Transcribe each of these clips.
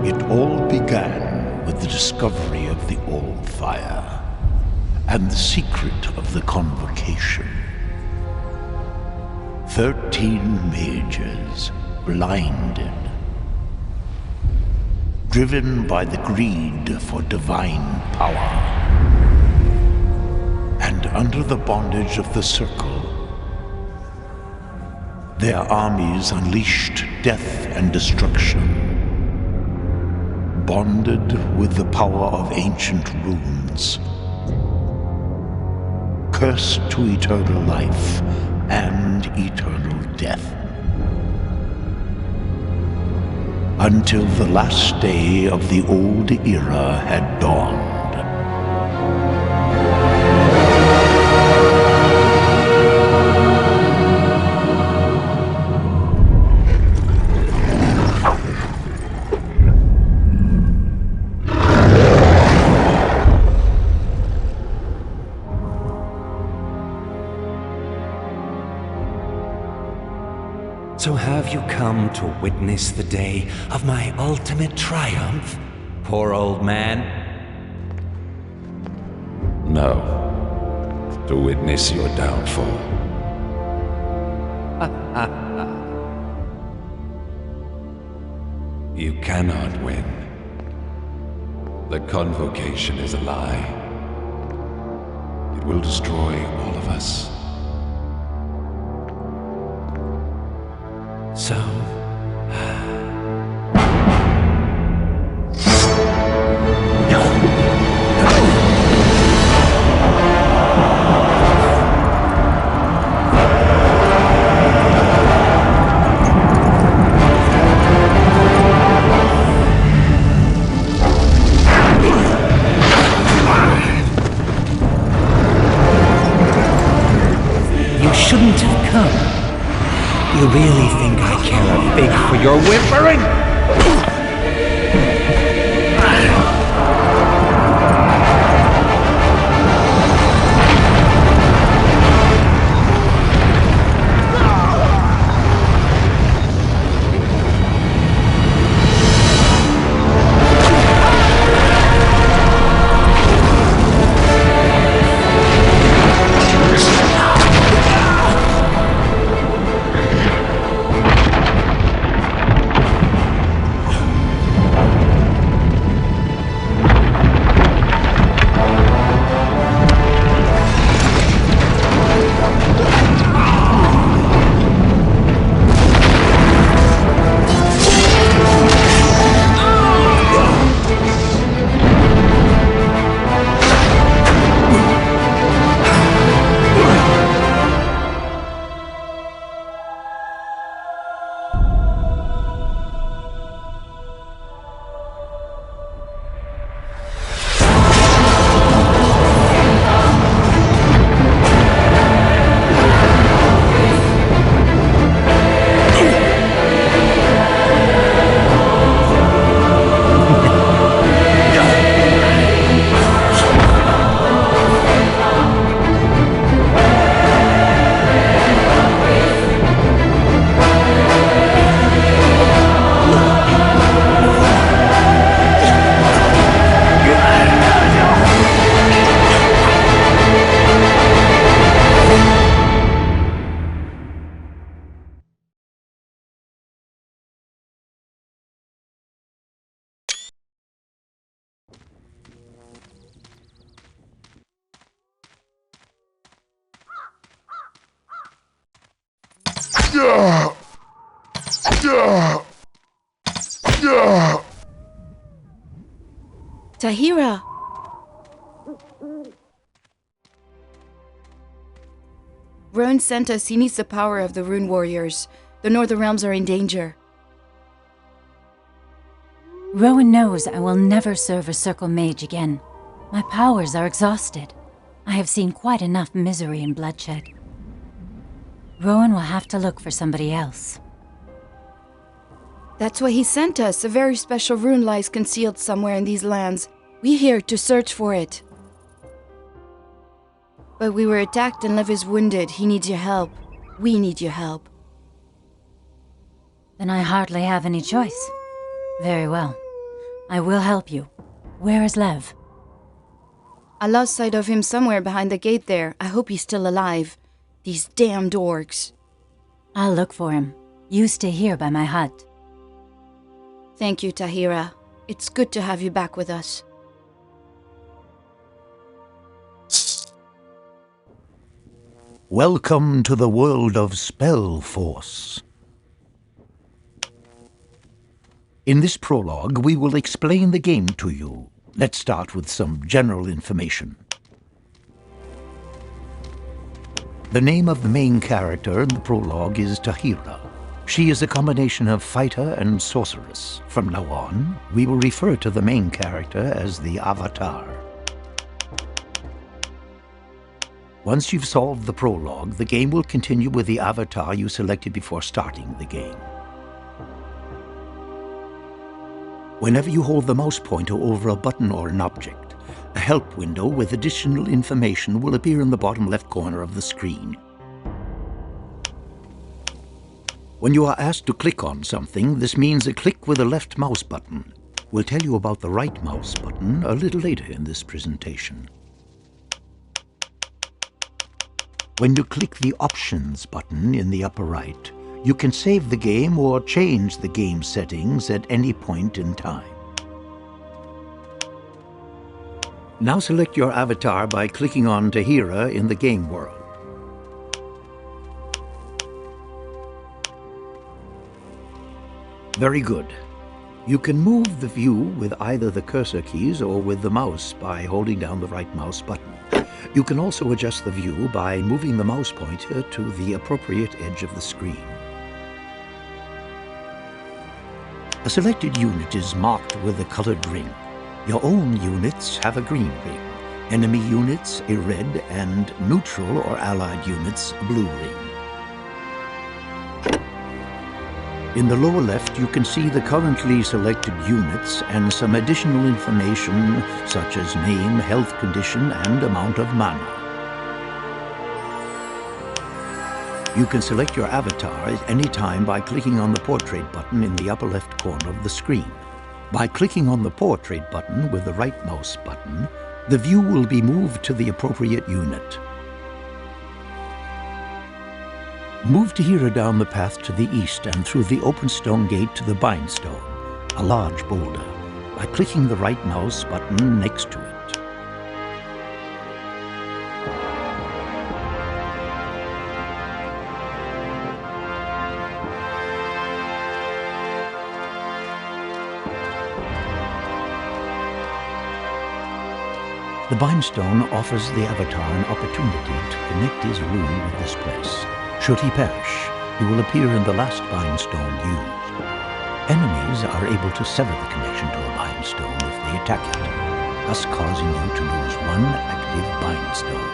It all began with the discovery of the All-Fire and the secret of the Convocation. 13 mages, blinded, driven by the greed for divine power, and under the bondage of the Circle, their armies unleashed death and destruction. Bonded with the power of ancient runes, cursed to eternal life and eternal death. Until the last day of the old era had dawned. So have you come to witness the day of my ultimate triumph, poor old man? No. To witness your downfall. You cannot win. The Convocation is a lie. It will destroy all of us. So... You shouldn't have come. You really think I care a fig for your whimpering? Tahira! Rowan sent us. He needs the power of the Rune Warriors. The Northern Realms are in danger. Rowan knows I will never serve a Circle Mage again. My powers are exhausted. I have seen quite enough misery and bloodshed. Rowan will have to look for somebody else. That's why he sent us. A very special rune lies concealed somewhere in these lands. We're here to search for it. But we were attacked and Lev is wounded. He needs your help. We need your help. Then I hardly have any choice. Very well. I will help you. Where is Lev? I lost sight of him somewhere behind the gate there. I hope he's still alive. These damned orcs. I'll look for him. You stay here by my hut. Thank you, Tahira. It's good to have you back with us. Welcome to the world of Spellforce. In this prologue, we will explain the game to you. Let's start with some general information. The name of the main character in the prologue is Tahira. She is a combination of fighter and sorceress. From now on, we will refer to the main character as the Avatar. Once you've solved the prologue, the game will continue with the avatar you selected before starting the game. Whenever you hold the mouse pointer over a button or an object, a help window with additional information will appear in the bottom left corner of the screen. When you are asked to click on something, this means a click with the left mouse button. We'll tell you about the right mouse button a little later in this presentation. When you click the Options button in the upper right, you can save the game or change the game settings at any point in time. Now select your avatar by clicking on Tahira in the game world. Very good. You can move the view with either the cursor keys or with the mouse by holding down the right mouse button. You can also adjust the view by moving the mouse pointer to the appropriate edge of the screen. A selected unit is marked with a colored ring. Your own units have a green ring, enemy units a red, and neutral or allied units a blue ring. In the lower left, you can see the currently selected units and some additional information such as name, health condition, and amount of mana. You can select your avatar at any time by clicking on the Portrait button in the upper left corner of the screen. By clicking on the Portrait button with the right mouse button, the view will be moved to the appropriate unit. Move Tahira down the path to the east and through the open stone gate to the Bindstone, a large boulder, by clicking the right mouse button next to it. The Bindstone offers the Avatar an opportunity to connect his rune with this place. Should he perish, he will appear in the last Bindstone used. Enemies are able to sever the connection to a Bindstone if they attack it, thus causing you to lose one active Bindstone.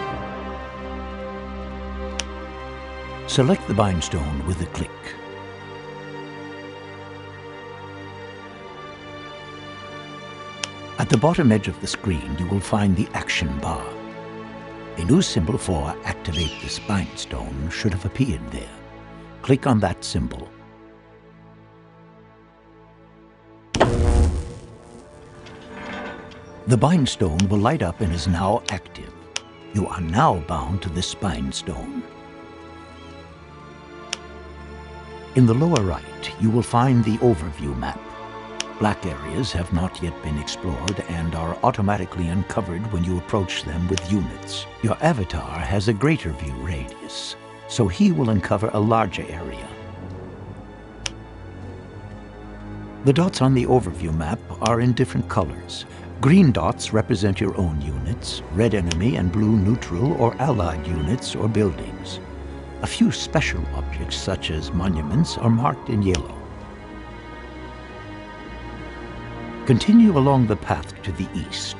Select the Bindstone with a click. At the bottom edge of the screen, you will find the action bar. A new symbol for Activate this Bindstone should have appeared there. Click on that symbol. The Bindstone will light up and is now active. You are now bound to this Bindstone. In the lower right, you will find the overview map. Black areas have not yet been explored and are automatically uncovered when you approach them with units. Your avatar has a greater view radius, so he will uncover a larger area. The dots on the overview map are in different colors. Green dots represent your own units, red enemy and blue neutral or allied units or buildings. A few special objects such as monuments are marked in yellow. Continue along the path to the east.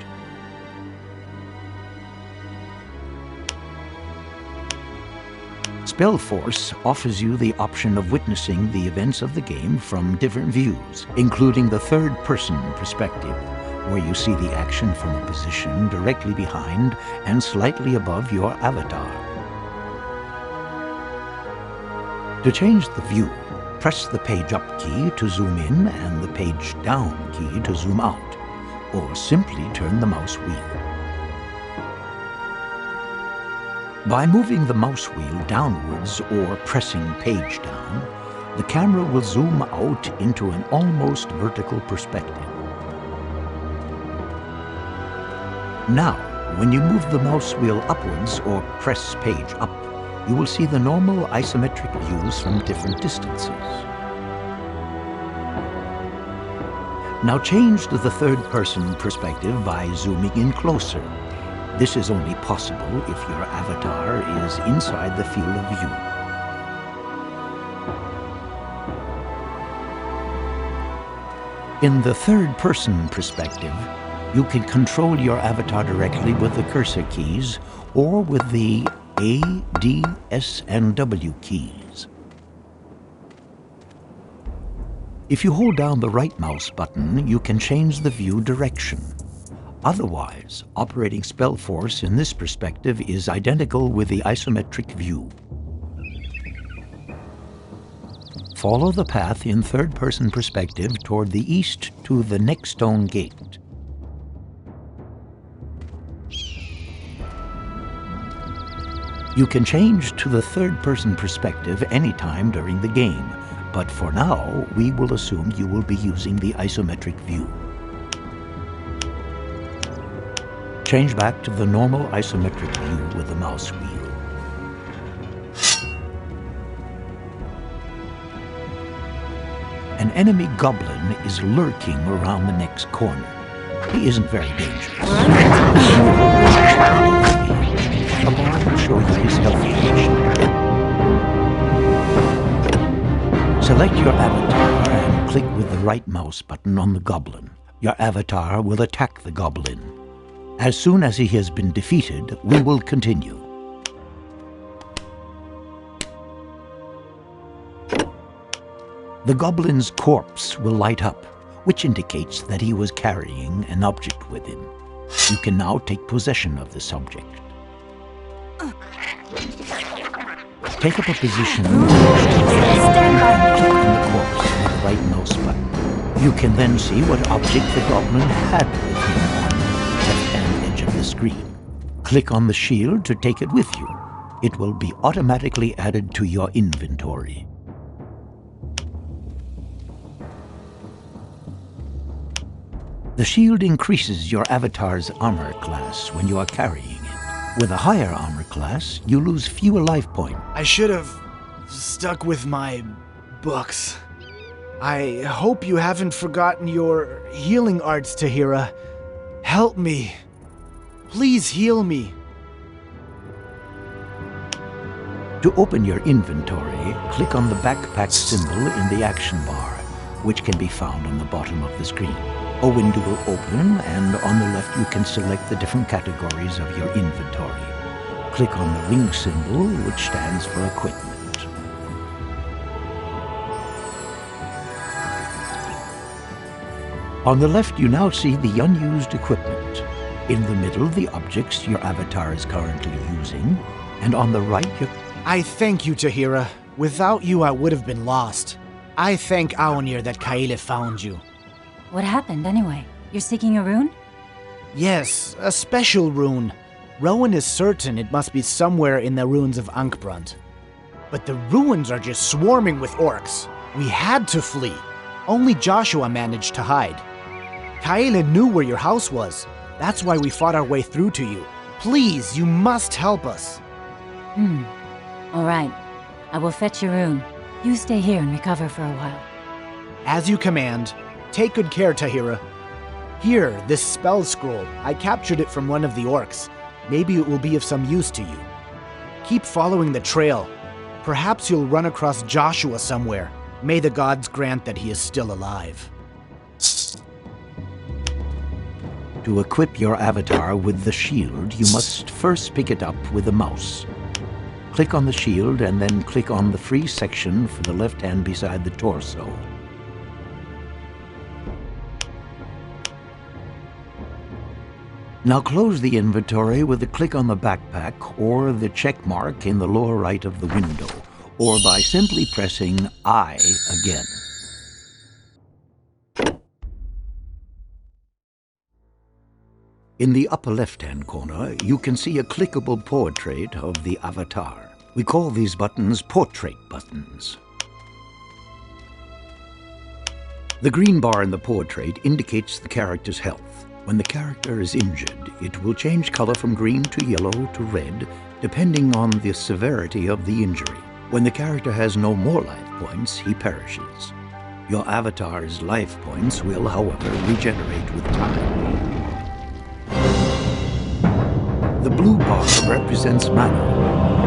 Spellforce offers you the option of witnessing the events of the game from different views, including the third-person perspective, where you see the action from a position directly behind and slightly above your avatar. To change the view, press the page up key to zoom in and the page down key to zoom out, or simply turn the mouse wheel. By moving the mouse wheel downwards or pressing page down, the camera will zoom out into an almost vertical perspective. Now, when you move the mouse wheel upwards or press page up, you will see the normal isometric views from different distances. Now change to the third-person perspective by zooming in closer. This is only possible if your avatar is inside the field of view. In the third-person perspective, you can control your avatar directly with the cursor keys or with the A, D, S, and W keys. If you hold down the right mouse button, you can change the view direction. Otherwise, operating Spellforce in this perspective is identical with the isometric view. Follow the path in third-person perspective toward the east to the next stone gate. You can change to the third-person perspective anytime during the game, but for now, we will assume you will be using the isometric view. Change back to the normal isometric view with the mouse wheel. An enemy goblin is lurking around the next corner. He isn't very dangerous. A bar will show you his health condition. Select your avatar and click with the right mouse button on the goblin. Your avatar will attack the goblin. As soon as he has been defeated, we will continue. The goblin's corpse will light up, which indicates that he was carrying an object with him. You can now take possession of the subject. Take up a position and click on the corpse with the right mouse button. You can then see what object the goblin had with him on the left-hand edge of the screen. Click on the shield to take it with you. It will be automatically added to your inventory. The shield increases your avatar's armor class when you are carrying it. With a higher armor class, you lose fewer life points. I should have stuck with my books. I hope you haven't forgotten your healing arts, Tahira. Help me. Please heal me. To open your inventory, click on the backpack symbol in the action bar, which can be found on the bottom of the screen. A window will open, and on the left you can select the different categories of your inventory. Click on the ring symbol, which stands for equipment. On the left you now see the unused equipment. In the middle, the objects your avatar is currently using, and on the right I thank you, Tahira. Without you, I would have been lost. I thank Aonir that Kaele found you. What happened anyway? You're seeking a rune? Yes, a special rune. Rowan is certain it must be somewhere in the ruins of Ankbrand. But the ruins are just swarming with orcs. We had to flee. Only Joshua managed to hide. Kaele knew where your house was. That's why we fought our way through to you. Please, you must help us. All right. I will fetch your rune. You stay here and recover for a while. As you command. Take good care, Tahira. Here, this spell scroll. I captured it from one of the orcs. Maybe it will be of some use to you. Keep following the trail. Perhaps you'll run across Joshua somewhere. May the gods grant that he is still alive. To equip your avatar with the shield, you must first pick it up with the mouse. Click on the shield and then click on the free section for the left hand beside the torso. Now close the inventory with a click on the backpack or the check mark in the lower right of the window, or by simply pressing I again. In the upper left-hand corner, you can see a clickable portrait of the avatar. We call these buttons portrait buttons. The green bar in the portrait indicates the character's health. When the character is injured, it will change color from green to yellow to red, depending on the severity of the injury. When the character has no more life points, he perishes. Your avatar's life points will, however, regenerate with time. The blue bar represents mana,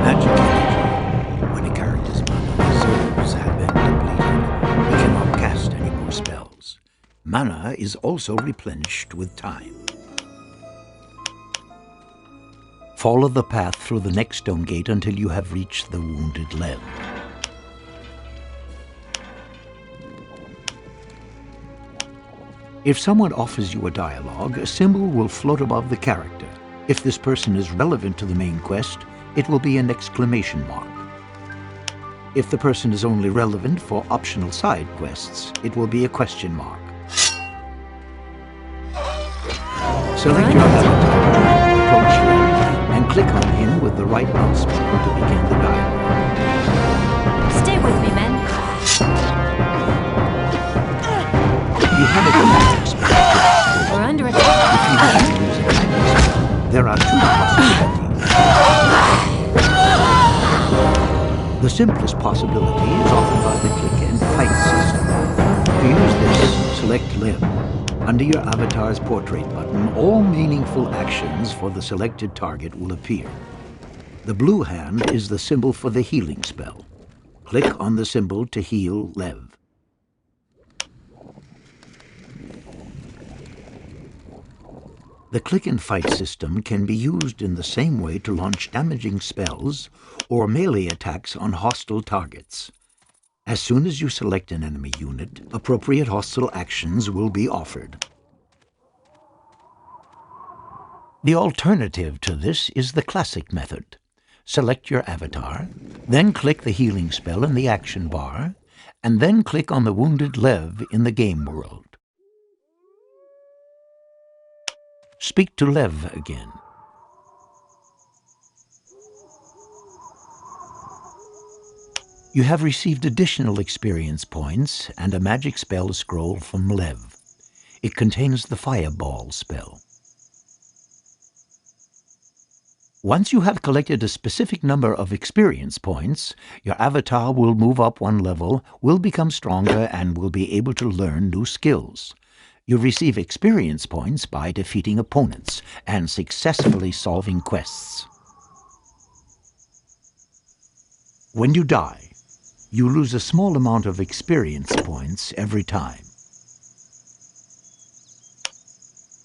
magic energy. When a character's mana reserves have been depleted, he cannot cast any more spells. Mana is also replenished with time. Follow the path through the next stone gate until you have reached the wounded Lev. If someone offers you a dialogue, a symbol will float above the character. If this person is relevant to the main quest, it will be an exclamation mark. If the person is only relevant for optional side quests, it will be a question mark. Select your avatar, approach him, and click on him with the right mouse button to begin the dialogue. Stay with me, men. You have a magic spell. We're under attack. If you wish to use a magic spell, there are two possibilities. The simplest possibility is offered by the click and fight system. To use this, select Lev. Under your avatar's portrait button, all meaningful actions for the selected target will appear. The blue hand is the symbol for the healing spell. Click on the symbol to heal Lev. The click and fight system can be used in the same way to launch damaging spells or melee attacks on hostile targets. As soon as you select an enemy unit, appropriate hostile actions will be offered. The alternative to this is the classic method. Select your avatar, then click the healing spell in the action bar, and then click on the wounded Lev in the game world. Speak to Lev again. You have received additional experience points and a magic spell scroll from Lev. It contains the Fireball spell. Once you have collected a specific number of experience points, your avatar will move up one level, will become stronger, and will be able to learn new skills. You receive experience points by defeating opponents and successfully solving quests. When you die, you lose a small amount of experience points every time.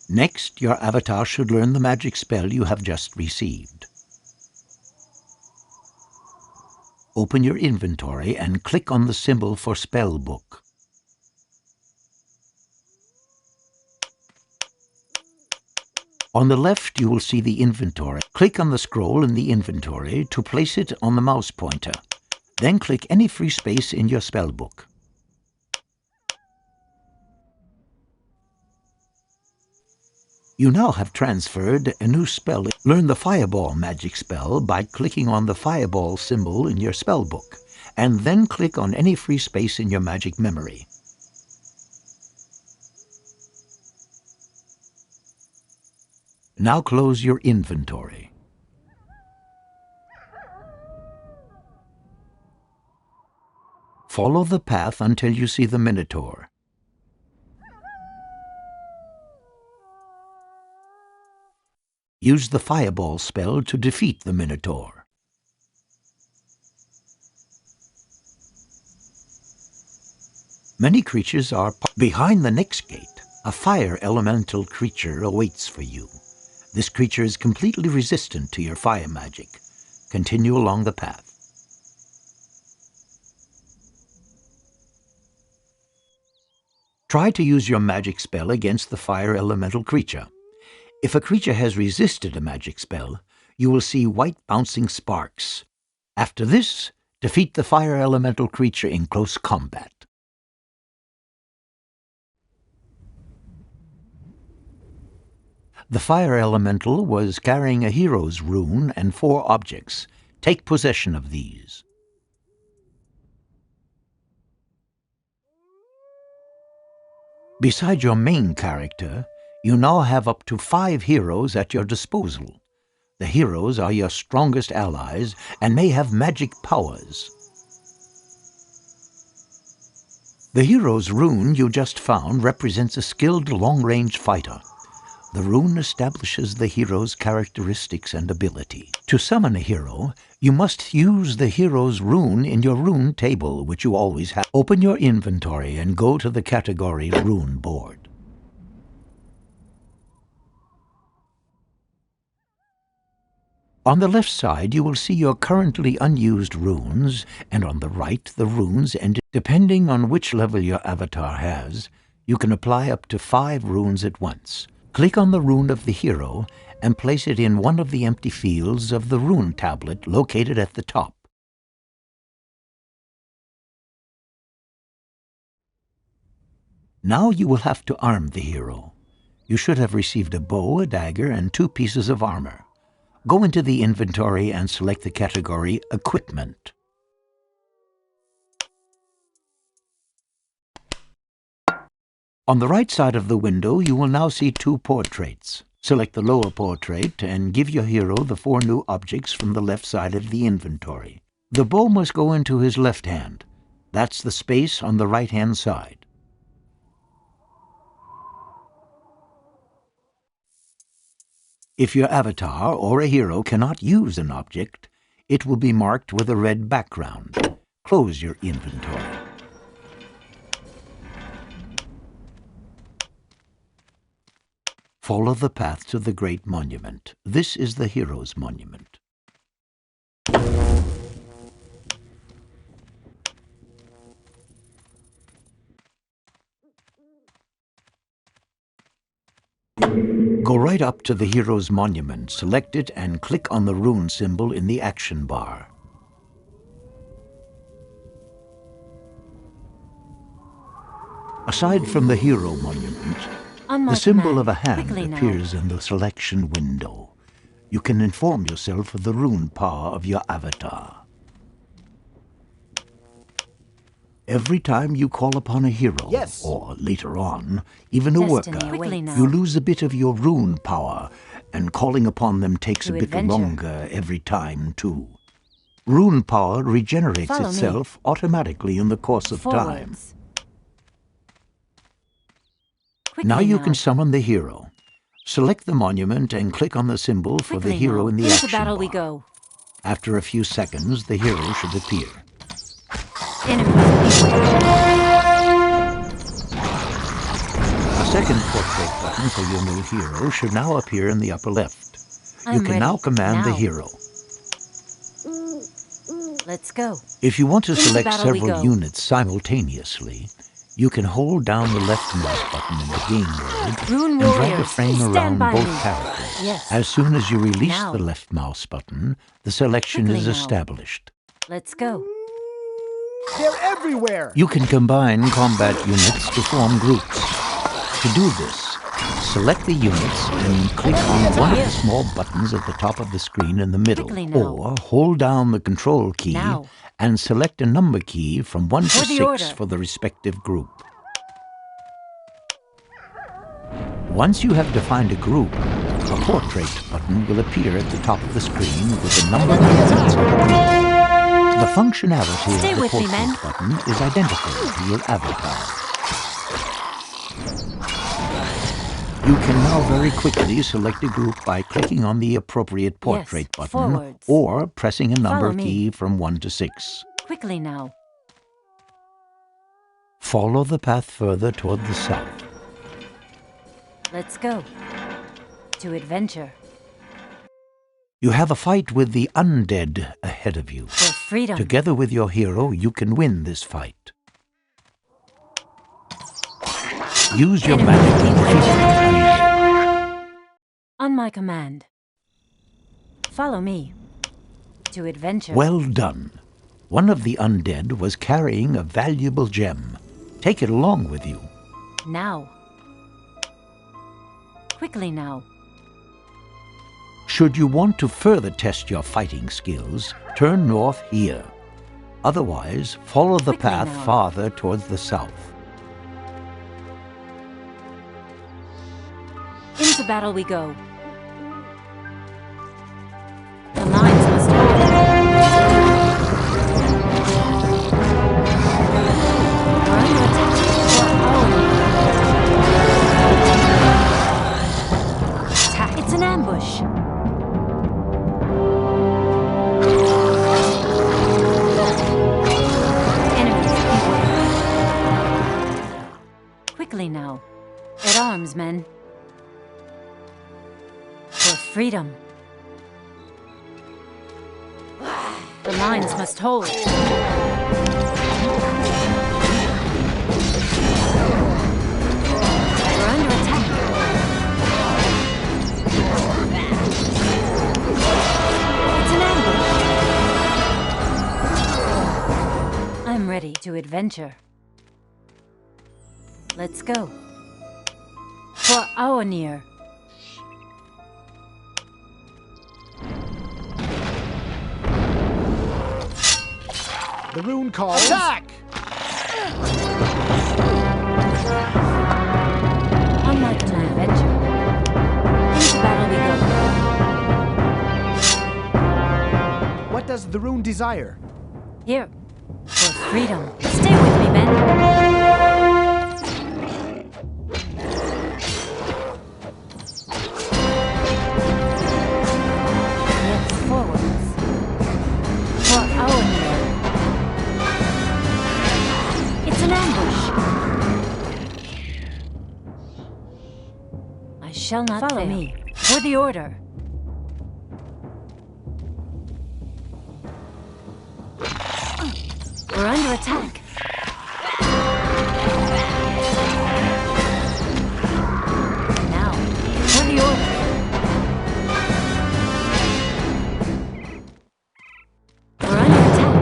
Next, your avatar should learn the magic spell you have just received. Open your inventory and click on the symbol for Spell Book. On the left, you will see the inventory. Click on the scroll in the inventory to place it on the mouse pointer. Then click any free space in your spellbook. You now have transferred a new spell. Learn the Fireball magic spell by clicking on the Fireball symbol in your spellbook, and then click on any free space in your magic memory. Now close your inventory. Follow the path until you see the Minotaur. Use the Fireball spell to defeat the Minotaur. Many creatures are behind the next gate. A fire elemental creature awaits for you. This creature is completely resistant to your fire magic. Continue along the path. Try to use your magic spell against the fire elemental creature. If a creature has resisted a magic spell, you will see white bouncing sparks. After this, Defeat the fire elemental creature in close combat. The fire elemental was carrying a hero's rune and 4 objects. Take possession of these. Beside your main character, you now have up to 5 heroes at your disposal. The heroes are your strongest allies and may have magic powers. The hero's rune you just found represents a skilled long-range fighter. The rune establishes the hero's characteristics and ability. To summon a hero, you must use the hero's rune in your rune table, which you always have. Open your inventory and go to the category Rune board. On the left side, you will see your currently unused runes, and on the right, the runes, and depending on which level your avatar has, you can apply up to 5 runes at once. Click on the rune of the hero and place it in one of the empty fields of the rune tablet located at the top. Now you will have to arm the hero. You should have received a bow, a dagger, and 2 pieces of armor. Go into the inventory and select the category Equipment. On the right side of the window, you will now see 2 portraits. Select the lower portrait and give your hero the 4 new objects from the left side of the inventory. The bow must go into his left hand. That's the space on the right-hand side. If your avatar or a hero cannot use an object, it will be marked with a red background. Close your inventory. Follow the path to the Great Monument. This is the Hero's Monument. Go right up to the Hero's Monument, select it, and click on the rune symbol in the action bar. Aside from the Hero Monument, the symbol of a hand appears in the selection window. You can inform yourself of the rune power of your avatar. Every time you call upon a hero, or later on, even a worker, you lose a bit of your rune power, and calling upon them takes a bit longer every time, too. Rune power regenerates itself automatically in the course of time. Now you can summon the hero. Select the monument and click on the symbol for the hero in the action bar. After a few seconds, the hero should appear. A second portrait button for your new hero should now appear in the upper left. You can now command the hero. Let's go. If you want to select several units simultaneously, you can hold down the left mouse button in the game mode and drag a frame around both characters. As soon as you release the left mouse button, the selection is established. Let's go. They're everywhere! You can combine combat units to form groups. To do this, select the units and click on one of the small buttons at the top of the screen in the middle, or hold down the control key and select a number key from 1 to 6 for the respective group. Once you have defined a group, a portrait button will appear at the top of the screen with a number of units on the group. The functionality of the portrait button is identical to your avatar. You can now very quickly select a group by clicking on the appropriate portrait button or pressing a number key from 1 to 6. Quickly now. Follow the path further toward the south. Let's go. To adventure. You have a fight with the undead ahead of you. For freedom. Together with your hero, you can win this fight. Use your magic to defeat the undead. On my command. Follow me. To adventure. Well done. One of the undead was carrying a valuable gem. Take it along with you. Now. Quickly now. Should you want to further test your fighting skills, turn north here. Otherwise, follow the Quickly path now. farther towards the south. Into battle we go. The lines must hold. We're under attack. Attack. It's an ambush. Enemies beware. Quickly now. At arms, men. For freedom. The lines must hold. We're under attack. It's an ambush. I'm ready to adventure. Let's go. For Aonir. The rune calls. Attack! Unlike to adventure. Into battle we go. What does the rune desire? Here. For freedom. Stay with me, men. Yes, forwards. For Aonir. It's an ambush. I shall not follow me. For the order. We're under attack. Now, for the order. We're under attack.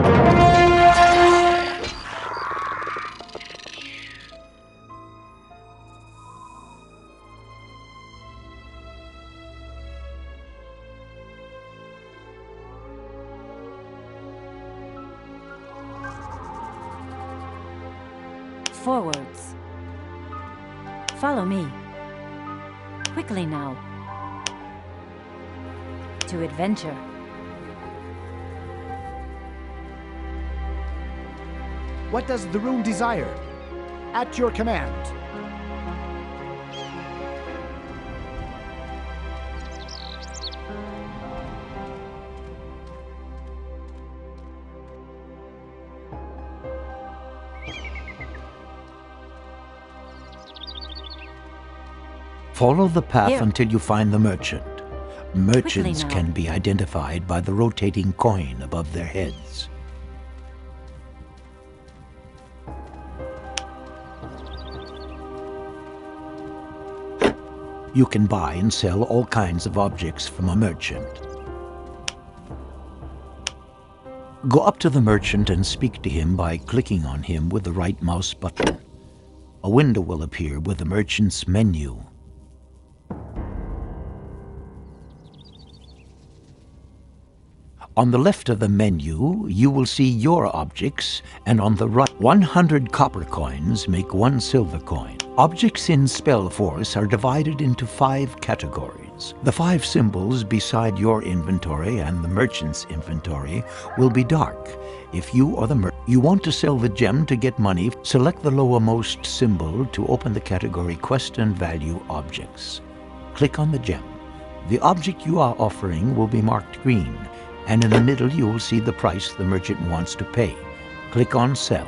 Forwards. Follow me. Quickly now. To adventure. What does the rune desire? At your command. Follow the path Here. until you find the merchant. Merchants now. can be identified by the rotating coin above their heads. You can buy and sell all kinds of objects from a merchant. Go up to the merchant and speak to him by clicking on him with the right mouse button. A window will appear with the merchant's menu. On the left of the menu, you will see your objects, and on the right, 100 copper coins make 1 silver coin. Objects in Spellforce are divided into 5 categories. The 5 symbols beside your inventory and the merchant's inventory will be dark. If you or the you want to sell the gem to get money, select the lowermost symbol to open the category Quest and Value Objects. Click on the gem. The object you are offering will be marked green, and in the middle you will see the price the merchant wants to pay. Click on Sell.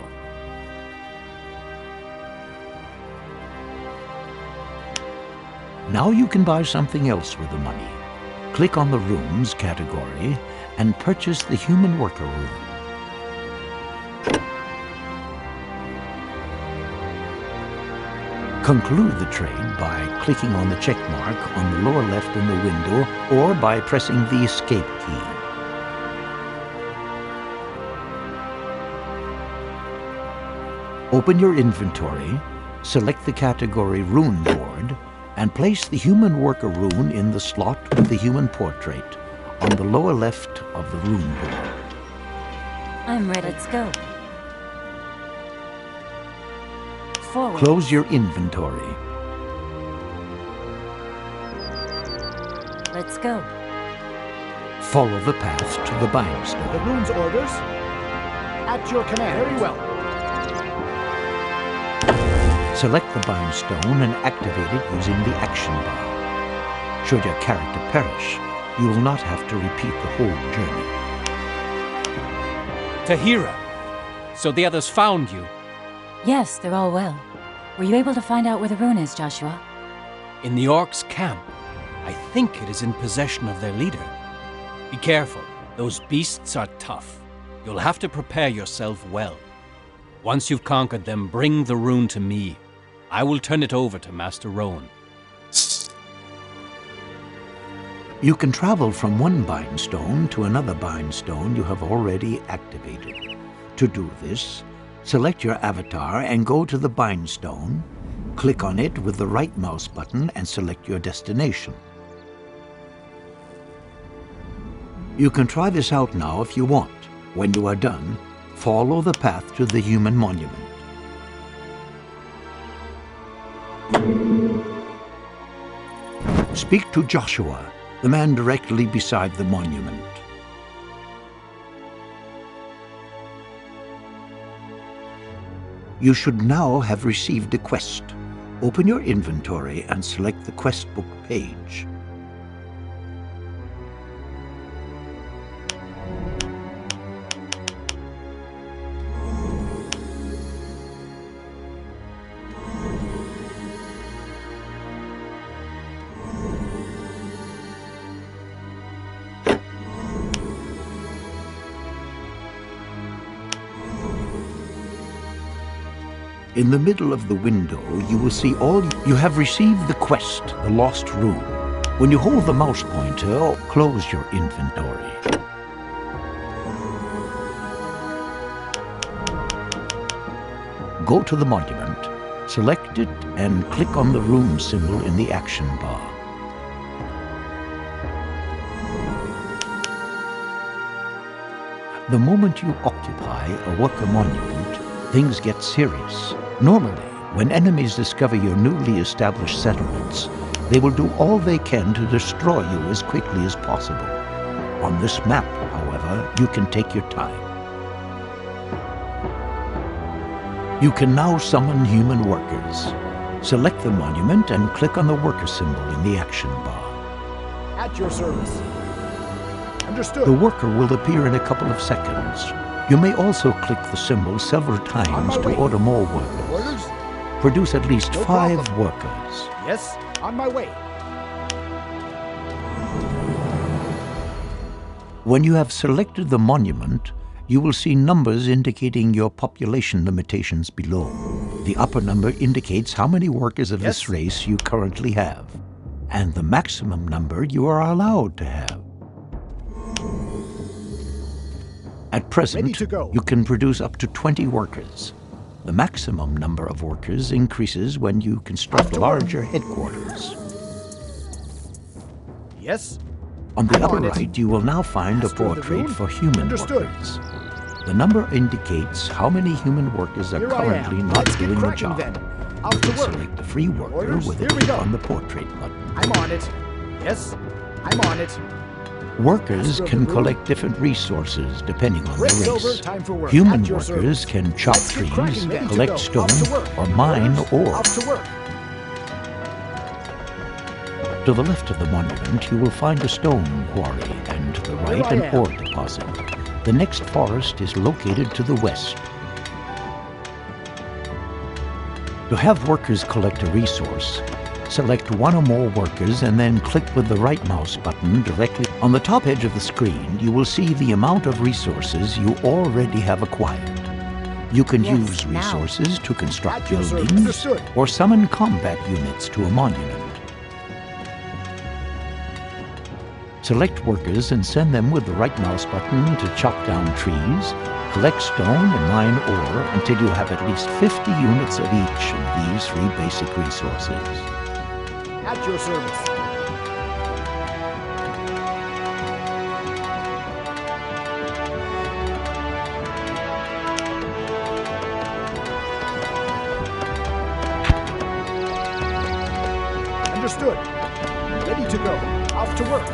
Now you can buy something else with the money. Click on the Runes category and purchase the Human Worker rune. Conclude the trade by clicking on the check mark on the lower left in the window or by pressing the Escape key. Open your inventory, select the category Rune Board, and place the human worker rune in the slot with the human portrait on the lower left of the rune board. I'm ready. Let's go. Forward. Close your inventory. Let's go. Follow the path to the bindstone. The rune's orders? At your command. Very well. Select the bindstone and activate it using the action bar. Should your character perish, you will not have to repeat the whole journey. Tahira, so the others found you? Yes, they're all well. Were you able to find out where the rune is, Joshua? In the orcs' camp. I think it is in possession of their leader. Be careful, those beasts are tough. You'll have to prepare yourself well. Once you've conquered them, bring the rune to me. I will turn it over to Master Rowan. You can travel from one bindstone to another bindstone you have already activated. To do this, select your avatar and go to the bindstone, click on it with the right mouse button and select your destination. You can try this out now if you want. When you are done, follow the path to the human monument. Speak to Joshua, the man directly beside the monument. You should now have received a quest. Open your inventory and select the quest book page. In the middle of the window, you will see you have received the quest, the Lost Rune. When you hold the mouse pointer, close your inventory. Go to the monument, select it, and click on the rune symbol in the action bar. The moment you occupy a worker monument, things get serious. Normally, when enemies discover your newly established settlements, they will do all they can to destroy you as quickly as possible. On this map, however, you can take your time. You can now summon human workers. Select the monument and click on the worker symbol in the action bar. At your service. Understood. The worker will appear in a couple of seconds. You may also click the symbol several times to order more workers. Orders? Produce at least No 5 problem. workers. Yes, on my way. When you have selected the monument, you will see numbers indicating your population limitations below. The upper number indicates how many workers of this race you currently have, and the maximum number you are allowed to have. At present, Ready to go. you can produce up to 20 workers. The maximum number of workers increases when you construct larger headquarters. Yes. On the I'm upper on it. right, you will now find a Master of the portrait rune? for human Understood. workers. The number indicates how many human workers are Here I currently am. not Let's get doing the cracking job. then. Off to work. Select the free worker Orders? with a Here we click go. on the portrait button. I'm on it. Yes, I'm on it. Workers Master of can the rune? collect different resources depending on Break's the over, race. time for work. Human At your workers service. can chop Let's get trees, cracking then. collect Off stone, to work. or mine Orders? ore. Off to work. To the left of the monument, you will find a stone quarry, and to the Here right, I an am. ore deposit. The next forest is located to the west. To have workers collect a resource, select one or more workers and then click with the right mouse button directly. On the top edge of the screen, you will see the amount of resources you already have acquired. You can Yes, use now. resources to construct At your service. buildings Understood. or summon combat units to a monument. Select workers and send them with the right mouse button to chop down trees, Collect stone and mine ore until you have at least 50 units of each of these 3 basic resources. At your service. Understood. Ready to go. Off to work.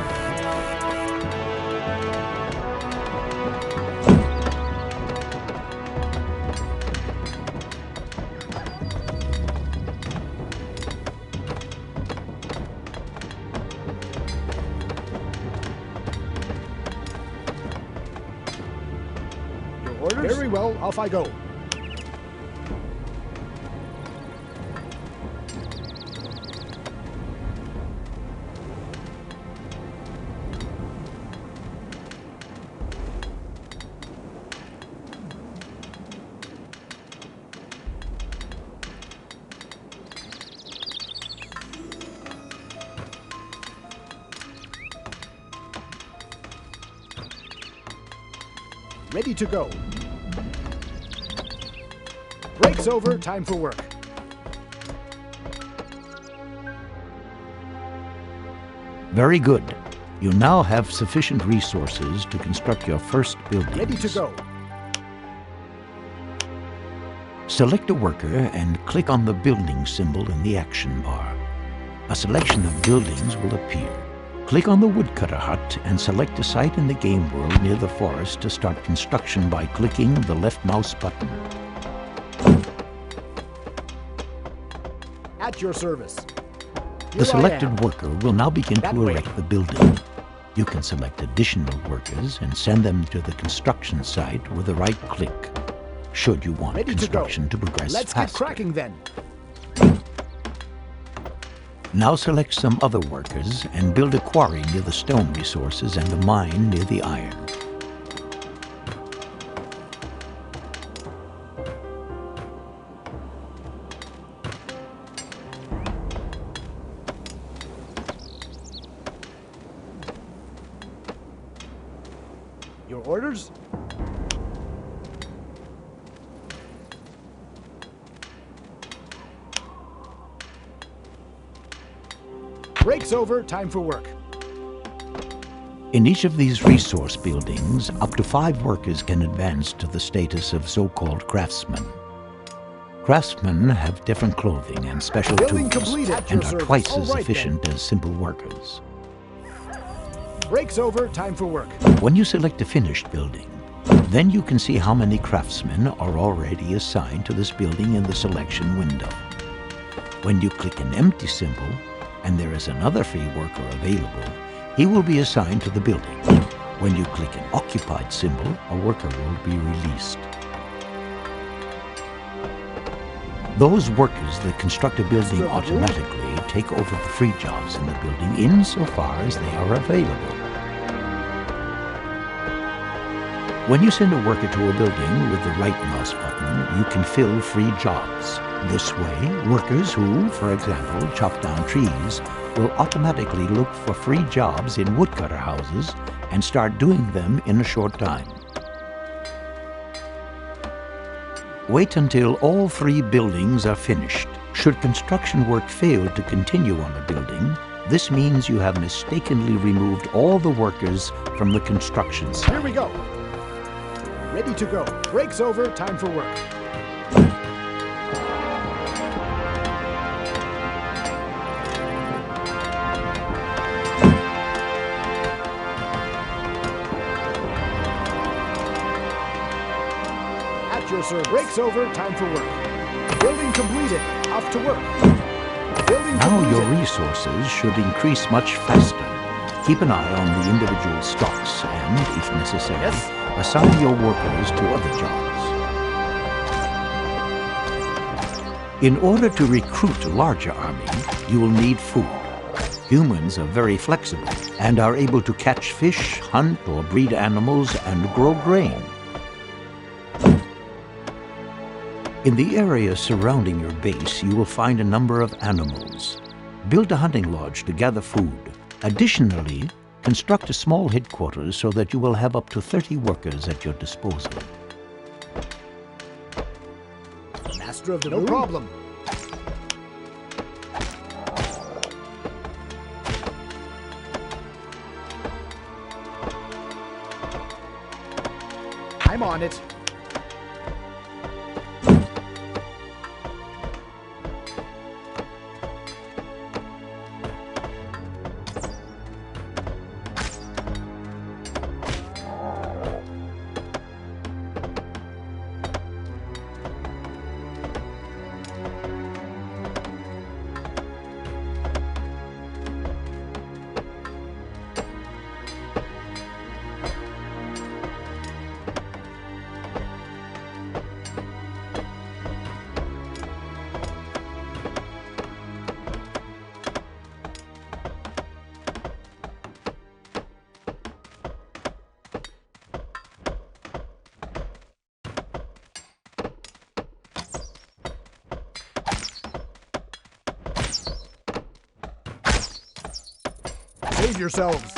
Your orders? Very well, off I go. Ready to go. Break's over, time for work. Very good. You now have sufficient resources to construct your first buildings. Ready to go. Select a worker and click on the building symbol in the action bar. A selection of buildings will appear. Click on the woodcutter hut and select a site in the game world near the forest to start construction by clicking the left mouse button. At your service. The selected worker will now begin to erect the building. You can select additional workers and send them to the construction site with a right click, should you want construction to progress Let's faster. get cracking then. Now select some other workers and build a quarry near the stone resources and a mine near the iron. Your orders? Break's over, time for work. In each of these resource buildings, up to 5 workers can advance to the status of so-called craftsmen. Craftsmen have different clothing and special Building tools completed. and are twice All as right, efficient as simple workers. Break's over, time for work. When you select a finished building, then you can see how many craftsmen are already assigned to this building in the selection window. When you click an empty symbol, and there is another free worker available, he will be assigned to the building. When you click an occupied symbol, a worker will be released. Those workers that construct a building automatically take over the free jobs in the building insofar as they are available. When you send a worker to a building with the right mouse button, you can fill free jobs. This way, workers who, for example, chop down trees, will automatically look for free jobs in woodcutter houses and start doing them in a short time. Wait until all 3 buildings are finished. Should construction work fail to continue on a building, this means you have mistakenly removed all the workers from the construction site. Here we go. Ready to go. Break's over, time for work. At your service. Break's over, time for work. Building completed. Off to work. Building Now completed. your resources should increase much faster. Keep an eye on the individual stocks and, if necessary, assign your workers to other jobs. In order to recruit a larger army, you will need food. Humans are very flexible and are able to catch fish, hunt or breed animals, and grow grain. In the area surrounding your base, you will find a number of animals. Build a hunting lodge to gather food. Additionally, construct a small headquarters so that you will have up to 30 workers at your disposal. Master of the Rune? No problem. I'm on it. Save yourselves.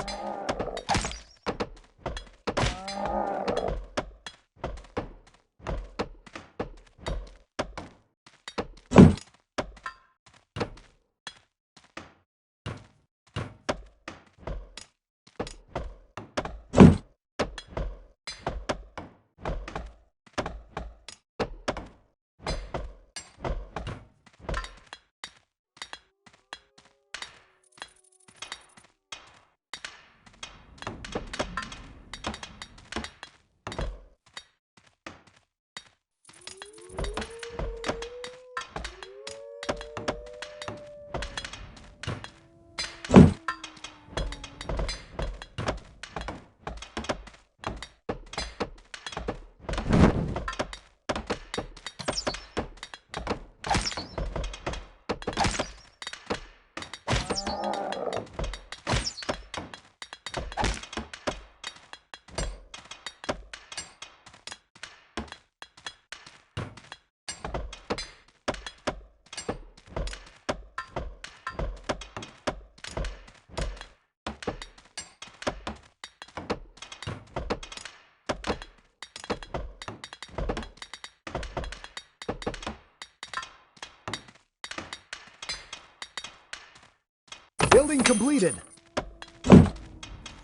Building completed.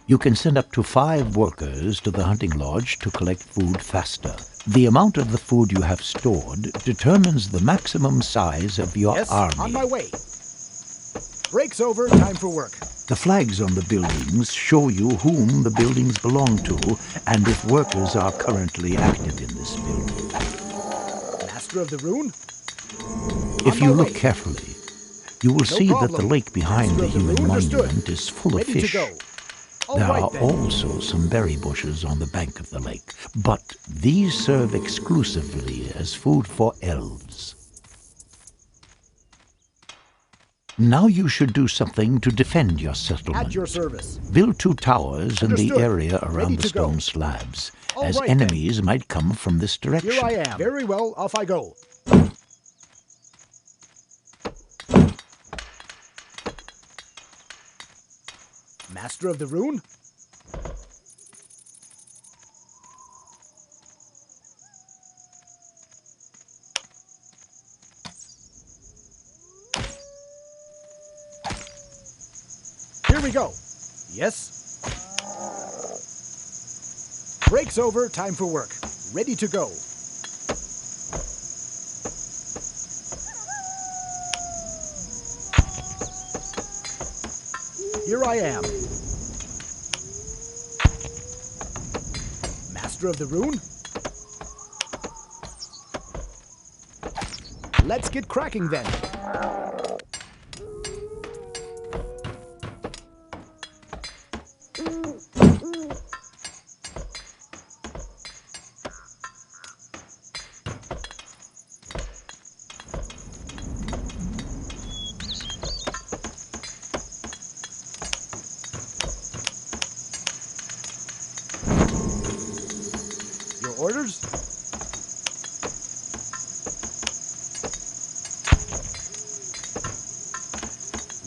You can send up to 5 workers to the hunting lodge to collect food faster. The amount of the food you have stored determines the maximum size of your army. On my way. Break's over, time for work. The flags on the buildings show you whom the buildings belong to and if workers are currently active in this building. Master of the Rune? If you look carefully, you will see that the lake behind the human monument is full of fish. There are also some berry bushes on the bank of the lake, but these serve exclusively as food for elves. Now you should do something to defend your settlement. At your service. Build 2 towers in the area around the stone slabs, as enemies might come from this direction. Here I am. Very well, off I go. Master of the Rune? Here we go. Yes? Break's over, time for work. Ready to go. Here I am. Master of the Rune? Let's get cracking then. Orders?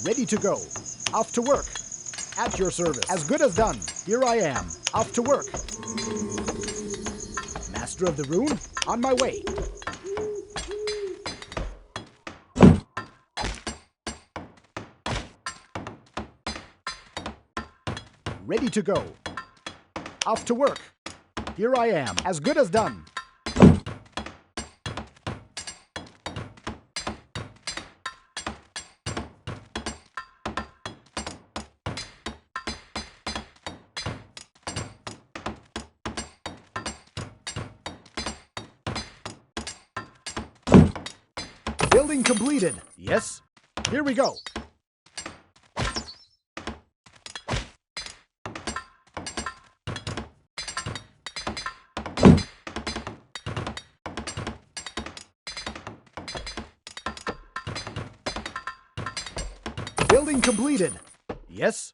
Ready to go. Off to work. At your service. As good as done. Here I am. Off to work. Master of the Rune, on my way. Ready to go. Off to work. Here I am, as good as done. Building completed. Yes. Here we go. Building completed. Yes.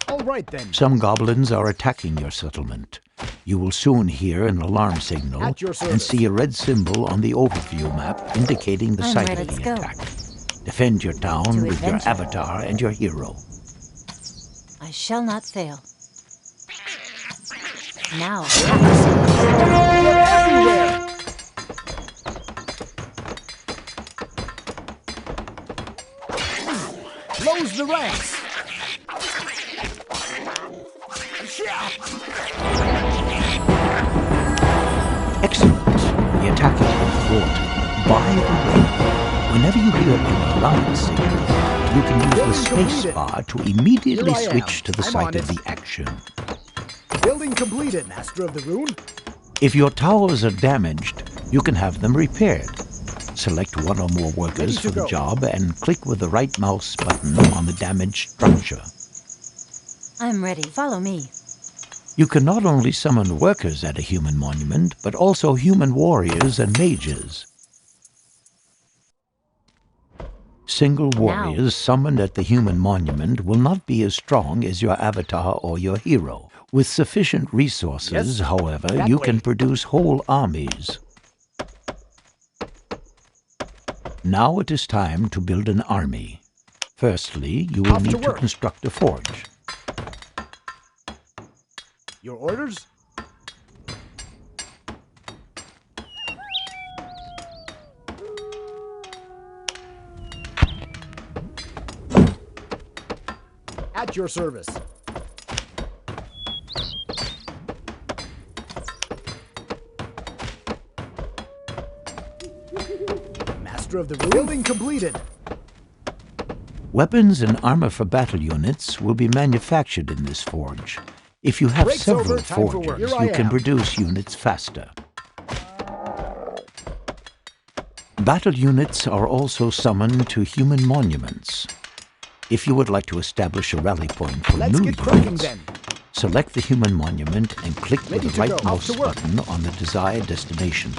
All right then. Some goblins are attacking your settlement. You will soon hear an alarm signal At your and service. see a red symbol on the overview map indicating the I'm site ready. of the Let's go. attack. Defend your town To with your adventure. avatar and your hero. I shall not fail. Now, They're everywhere. Close the ranks. Excellent. The attack has been fought. By the way, whenever you hear an alarm signal, you can use the Building space completed. bar to immediately Here I am. switch to the I'm site on of it. the action. Building completed, Master of the Rune. If your towers are damaged, you can have them repaired. Select one or more workers Ready to for the go. job and click with the right mouse button on the damaged structure. I'm ready. Follow me. You can not only summon workers at a human monument, but also human warriors and mages. Single warriors summoned at the human monument will not be as strong as your avatar or your hero. With sufficient resources, Yes, however, that you way. can produce whole armies. Now it is time to build an army. Firstly, you will Off to need to work. construct a forge. Your orders? At your service. Master of the Rune. Building completed. Weapons and armor for battle units will be manufactured in this forge. If you have Break's several over, time for work. forges, Here I you can am. produce units faster. Battle units are also summoned to human monuments. If you would like to establish a rally point for Let's new get cracking units, then. select the human monument and click with Ready the to right go. Off mouse to work. button on the desired destination.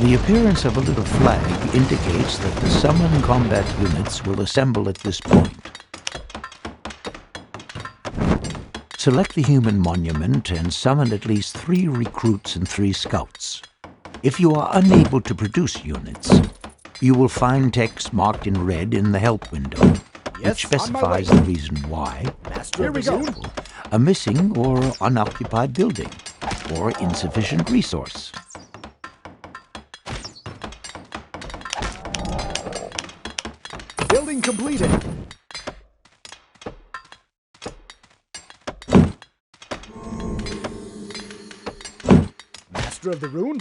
The appearance of a little flag indicates that the summoned combat units will assemble at this point. Select the human monument and summon at least 3 recruits and 3 scouts. If you are unable to produce units, you will find text marked in red in the help window, Yes, which on my way. specifies the reason why. Master For of the Rune. example, a missing or unoccupied building, or insufficient resource. Building completed. Master of the Rune.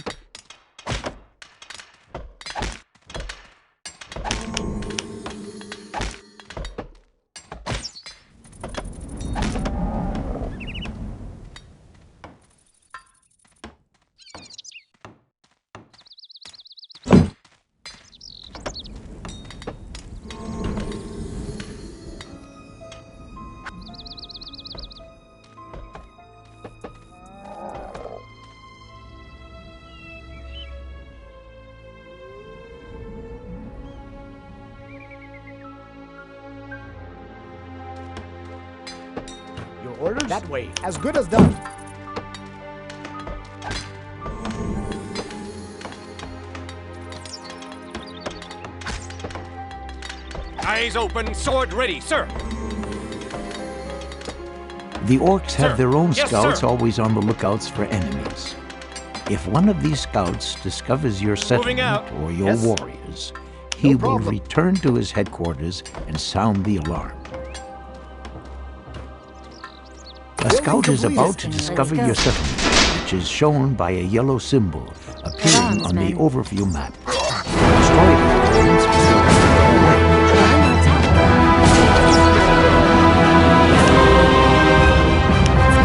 Your orders? That way. As good as done. Eyes open, sword ready, sir. The orcs have Sir. their own Yes, scouts sir. always on the lookouts for enemies. If one of these scouts discovers your settlement out. or your Yes. warriors, he will problem. return to his headquarters and sound the alarm. A scout is about to Let's discover go. your settlement, which is shown by a yellow symbol appearing on the men. overview map. Destroy the opponents before they get away.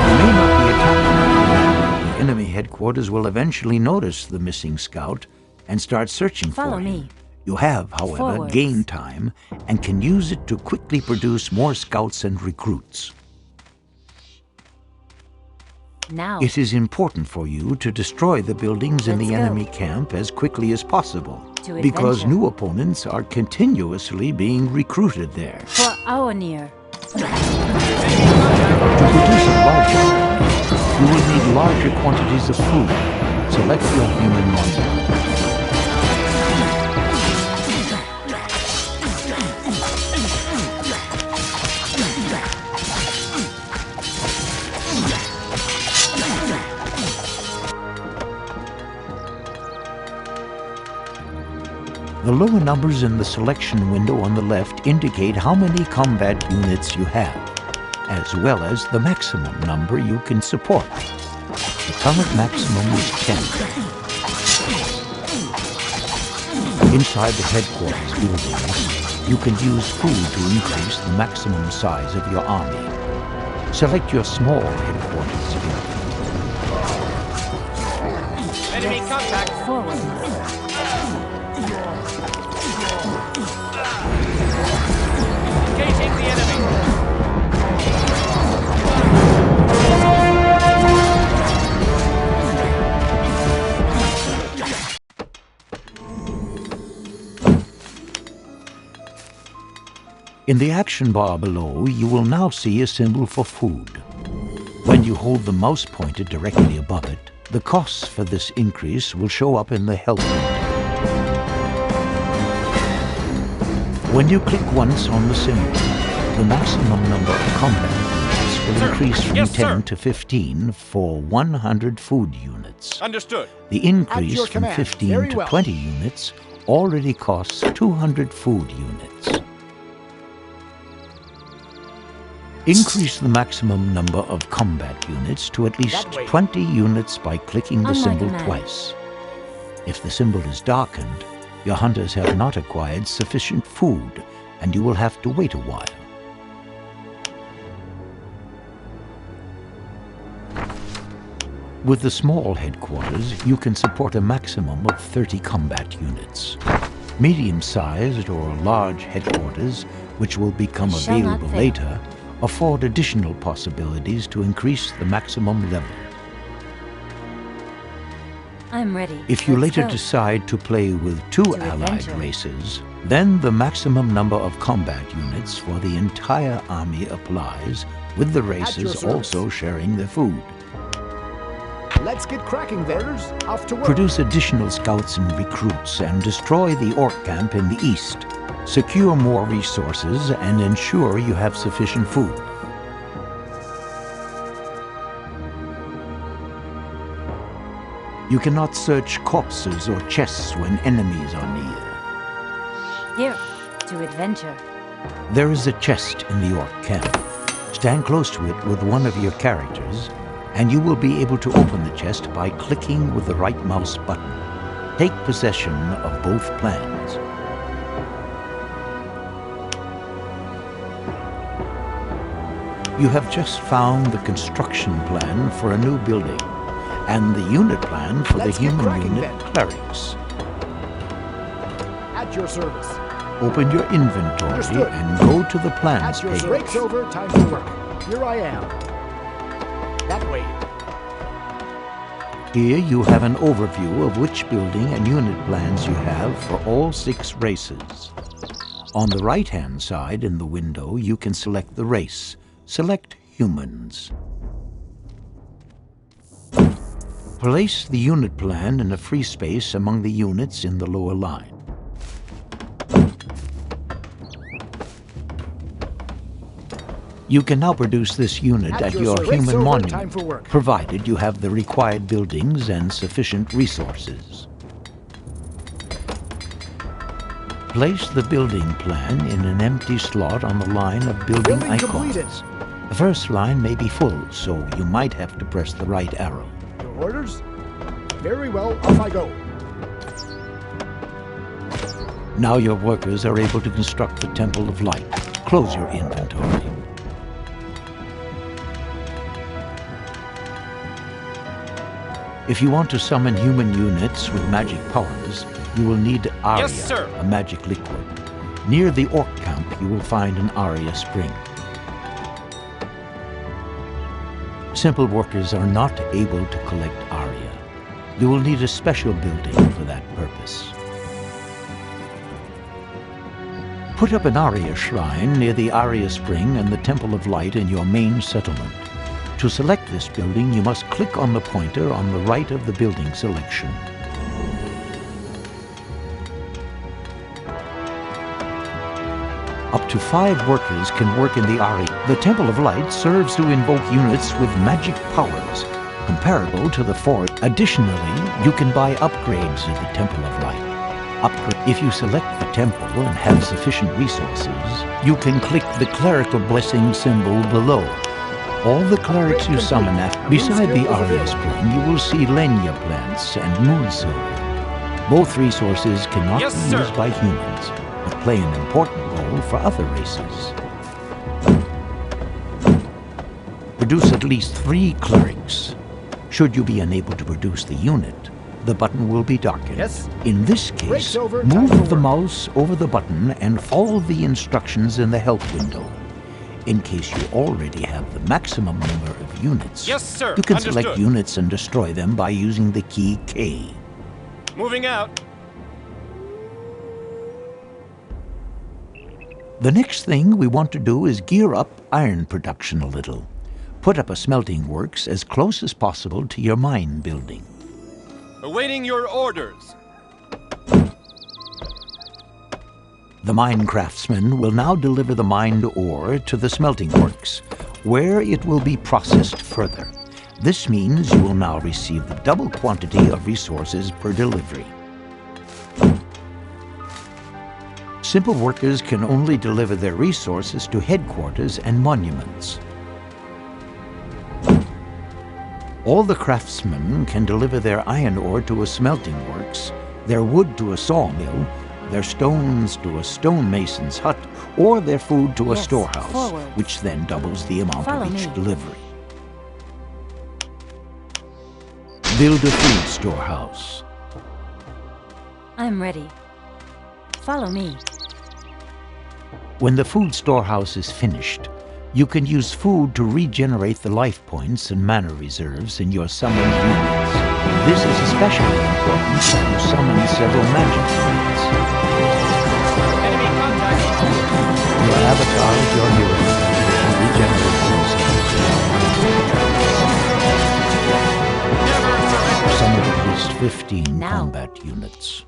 You may not be attacked. The enemy headquarters will eventually notice the missing scout and start searching Follow for him. me. You have, however, Forwards. gained time and can use it to quickly produce more scouts and recruits. Now. It is important for you to destroy the buildings in Let's the go. enemy camp as quickly as possible, To because adventure. new opponents are continuously being recruited there. For Aonir. To produce a larger army, you will need larger quantities of food. Select your human monster. The lower numbers in the selection window on the left indicate how many combat units you have, as well as the maximum number you can support. The current maximum is 10. Inside the headquarters buildings, you can use food to increase the maximum size of your army. Select your small headquarters building. Enemy contact. Forward. Engaging the enemy. In the action bar below, you will now see a symbol for food. When you hold the mouse pointed directly above it, the costs for this increase will show up in the health window. When you click once on the symbol, the maximum number of combat units will increase from Yes, 10 sir. to 15 for 100 food units. Understood. The increase your from command. 15 Very to well. 20 units already costs 200 food units. Increase the maximum number of combat units to at least That way. 20 units by clicking the On my symbol command. twice. If the symbol is darkened, your hunters have not acquired sufficient food, and you will have to wait a while. With the small headquarters, you can support a maximum of 30 combat units. Medium-sized or large headquarters, which will become Shall not available fail. later, afford additional possibilities to increase the maximum level. I'm ready. If you Let's later go. decide to play with two To allied adventure. races, then the maximum number of combat units for the entire army applies, with the races service. also sharing the food. Let's get cracking, Vaders. Off to work. Produce additional scouts and recruits and destroy the orc camp in the east. Secure more resources and ensure you have sufficient food. You cannot search corpses or chests when enemies are near. Here, to adventure. There is a chest in the orc camp. Stand close to it with one of your characters, and you will be able to open the chest by clicking with the right mouse button. Take possession of both plans. You have just found the construction plan for a new building, and the unit plan for Let's the get human cracking unit then. clerics. At your service. Open your inventory Understood. and go to the plans At your page. service. Break's over. Time to work. Here I am. That way. Here you have an overview of which building and unit plans you have for all 6 races. On the right-hand side in the window, you can select the race. Select Humans. Place the unit plan in a free space among the units in the lower line. You can now produce this unit at your service. Break's human over. monument, Time for work. provided you have the required buildings and sufficient resources. Place the building plan in an empty slot on the line of building Building icons. completed. The first line may be full, so you might have to press the right arrow. Your orders? Very well, off I go. Now your workers are able to construct the Temple of Light. Close your inventory. If you want to summon human units with magic powers, you will need Aria, Yes, sir. a magic liquid. Near the Orc camp, you will find an Aria spring. Simple workers are not able to collect Aria. You will need a special building for that purpose. Put up an Aria shrine near the Aria spring and the Temple of Light in your main settlement. To select this building, you must click on the pointer on the right of the building selection. Up to 5 workers can work in the Aria. The Temple of Light serves to invoke units with magic powers, comparable to the fort. Additionally, you can buy upgrades of the Temple of Light. If you select the temple and have sufficient resources, you can click the clerical blessing symbol below. All the clerics you summon beside the Aria spring, you will see Lenya plants and moon silver. Both resources cannot Yes, be sir. used by humans, but play an important role for other races. Produce at least 3 clerics. Should you be unable to produce the unit, the button will be darkened. Yes. In this case, Breaks over, time move for the work. mouse over the button and follow the instructions in the help window. In case you already have the maximum number of units, Yes, sir. you can Understood. select units and destroy them by using the key K. Moving out. The next thing we want to do is gear up iron production a little. Put up a smelting works as close as possible to your mine building. Awaiting your orders. The mine craftsman will now deliver the mined ore to the smelting works, where it will be processed further. This means you will now receive the double quantity of resources per delivery. Simple workers can only deliver their resources to headquarters and monuments. All the craftsmen can deliver their iron ore to a smelting works, their wood to a sawmill, their stones to a stonemason's hut, or their food to a Yes, storehouse, forward. which then doubles the amount Follow of each me. delivery. Build a food storehouse. I'm ready. Follow me. When the food storehouse is finished, you can use food to regenerate the life points and mana reserves in your summoned units. This is especially important if you summon several magic units. Enemy contact. Your avatar is your hero and regenerate themselves. Never surrender. Summon at least 15 Now. combat units.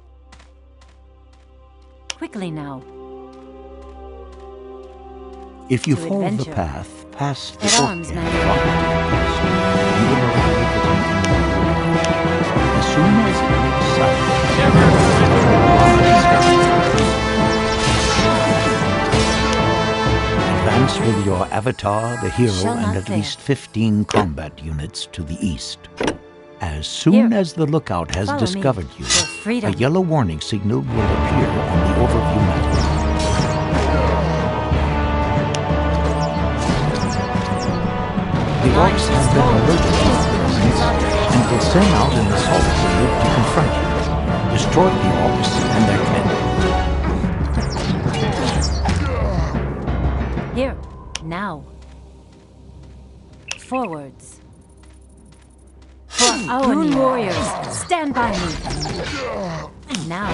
Quickly now. If you To follow the adventure. path past the At orc arms, camp, man. you will arrive at an enemy. As soon as it makes sight, Never advance with your avatar, the hero, Shall and not at fail. least 15 combat units to the east. As soon Here. as the lookout has Follow me. discovered you, For a freedom. yellow warning signal will appear on the overview map. The orcs have been alerted to your presence and will send out an assault wave to confront you. Destroy the orcs and their men. Here. Now. Forwards. For our Moon warriors, stand by me. Now.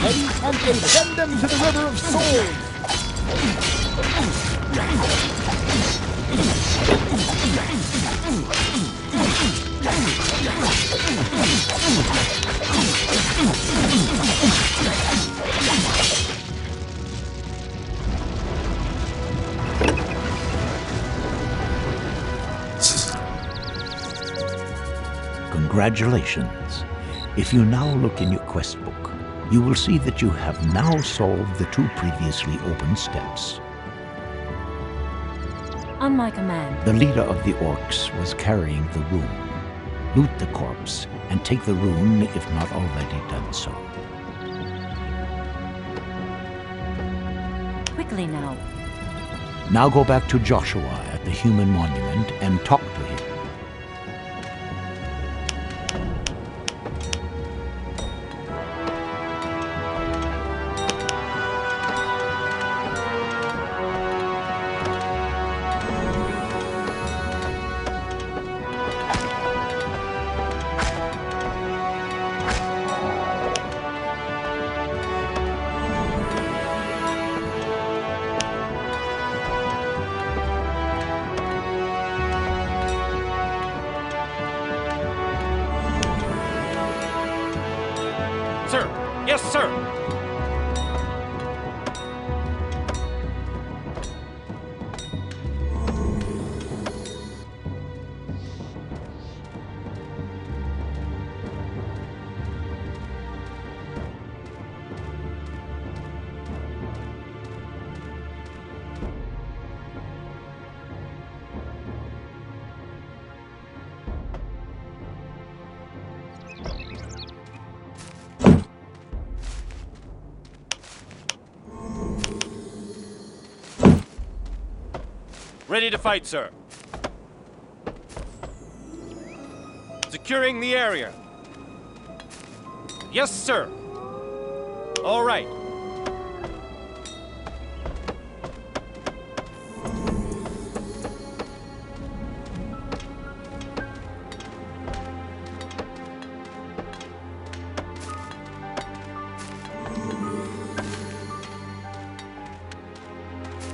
Teddy, and David. Send them to the River of Souls. Congratulations. If you now look in your quest book, you will see that you have now solved the 2 previously opened steps. On my command. The leader of the orcs was carrying the rune. Loot the corpse and take the rune if not already done so. Quickly now. Now go back to Joshua at the human monument and talk to him. Sir! Yes, sir! Ready to fight, sir. Securing the area. Yes, sir. All right.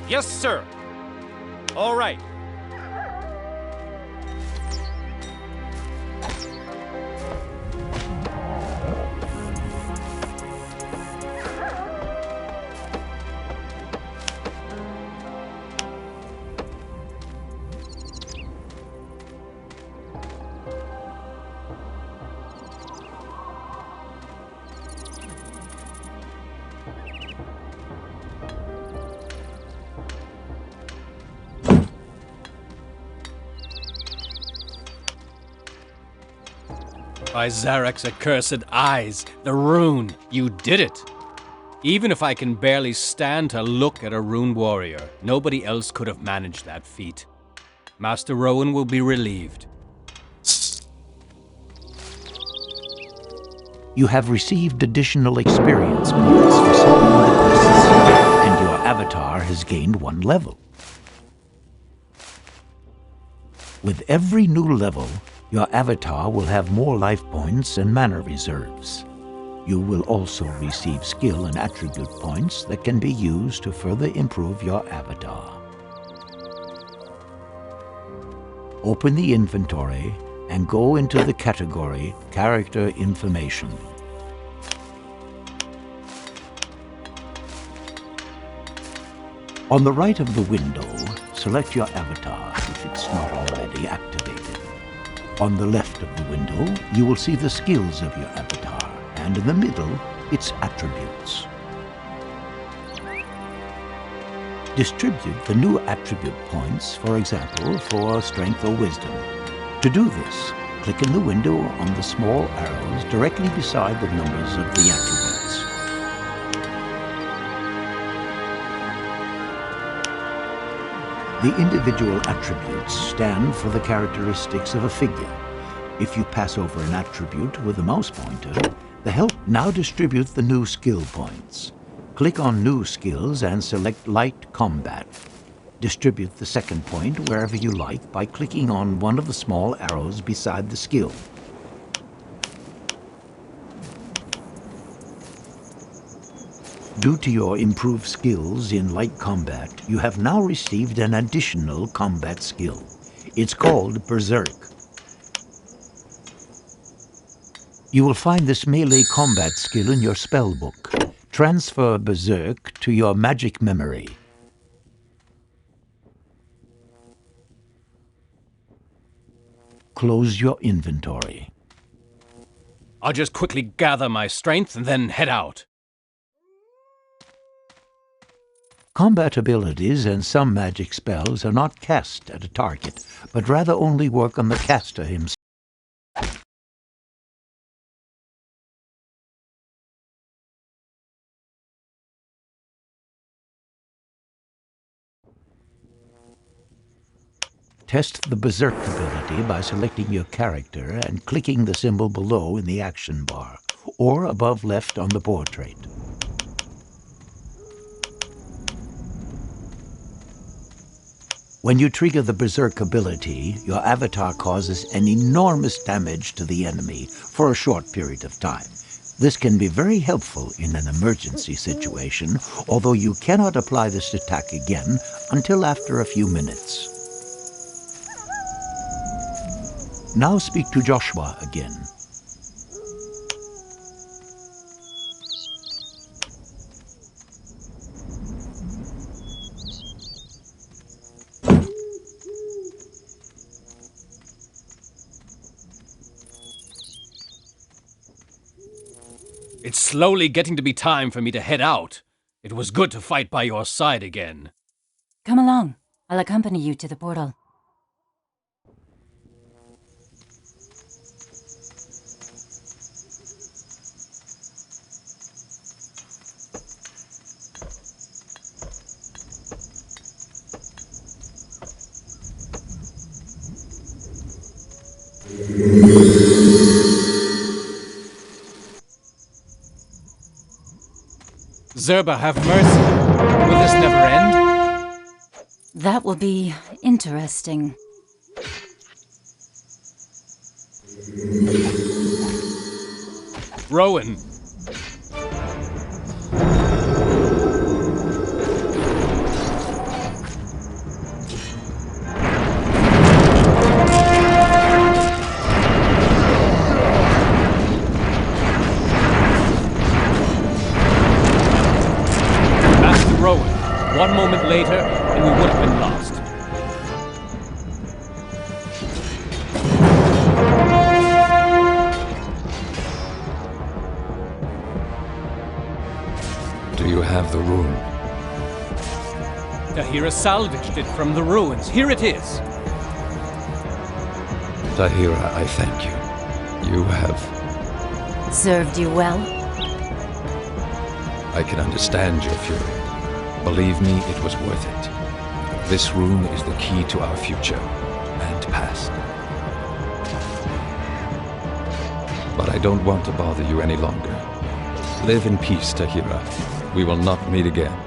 Yes, sir. All right. By Zarek's accursed eyes, the rune, you did it! Even if I can barely stand to look at a rune warrior, nobody else could have managed that feat. Master Rowan will be relieved. You have received additional experience points for solving the quests, and your avatar has gained 1 level. With every new level, your avatar will have more life points and mana reserves. You will also receive skill and attribute points that can be used to further improve your avatar. Open the inventory and go into the category Character Information. On the right of the window, select your avatar if it's not already activated. On the left of the window, you will see the skills of your avatar, and in the middle, its attributes. Distribute the new attribute points, for example, for strength or wisdom. To do this, click in the window on the small arrows directly beside the numbers of the attributes. The individual attributes stand for the characteristics of a figure. If you pass over an attribute with the mouse pointer, the help now distributes the new skill points. Click on New Skills and select Light Combat. Distribute the second point wherever you like by clicking on one of the small arrows beside the skill. Due to your improved skills in light combat, you have now received an additional combat skill. It's called Berserk. You will find this melee combat skill in your spellbook. Transfer Berserk to your magic memory. Close your inventory. I'll just quickly gather my strength and then head out. Combat abilities and some magic spells are not cast at a target, but rather only work on the caster himself. Test the Berserk ability by selecting your character and clicking the symbol below in the action bar, or above left on the portrait. When you trigger the Berserk ability, your avatar causes an enormous damage to the enemy for a short period of time. This can be very helpful in an emergency situation, although you cannot apply this attack again until after a few minutes. Now speak to Joshua again. It's slowly getting to be time for me to head out. It was good to fight by your side again. Come along. I'll accompany you to the portal. Zerba, have mercy. Will this never end? That will be interesting. Rowan. One moment later, and we would have been lost. Do you have the rune? Tahira salvaged it from the ruins. Here it is. Tahira, I thank you. You have... Served you well? I can understand your fury. Believe me, it was worth it. This rune is the key to our future and past. But I don't want to bother you any longer. Live in peace, Tahira. We will not meet again.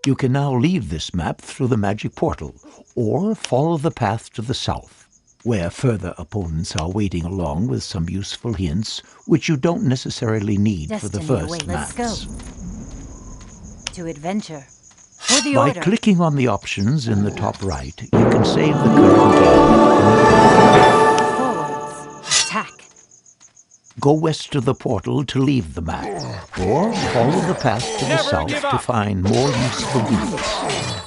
You can now leave this map through the magic portal, or follow the path to the south, where further opponents are waiting along with some useful hints, which you don't necessarily need for the first maps. Let's go. To adventure. For the By order. clicking on the options in the top right, you can save the current game. Forwards. Attack. Go west to the portal to leave the map, or follow the path to the south to find more useful hints.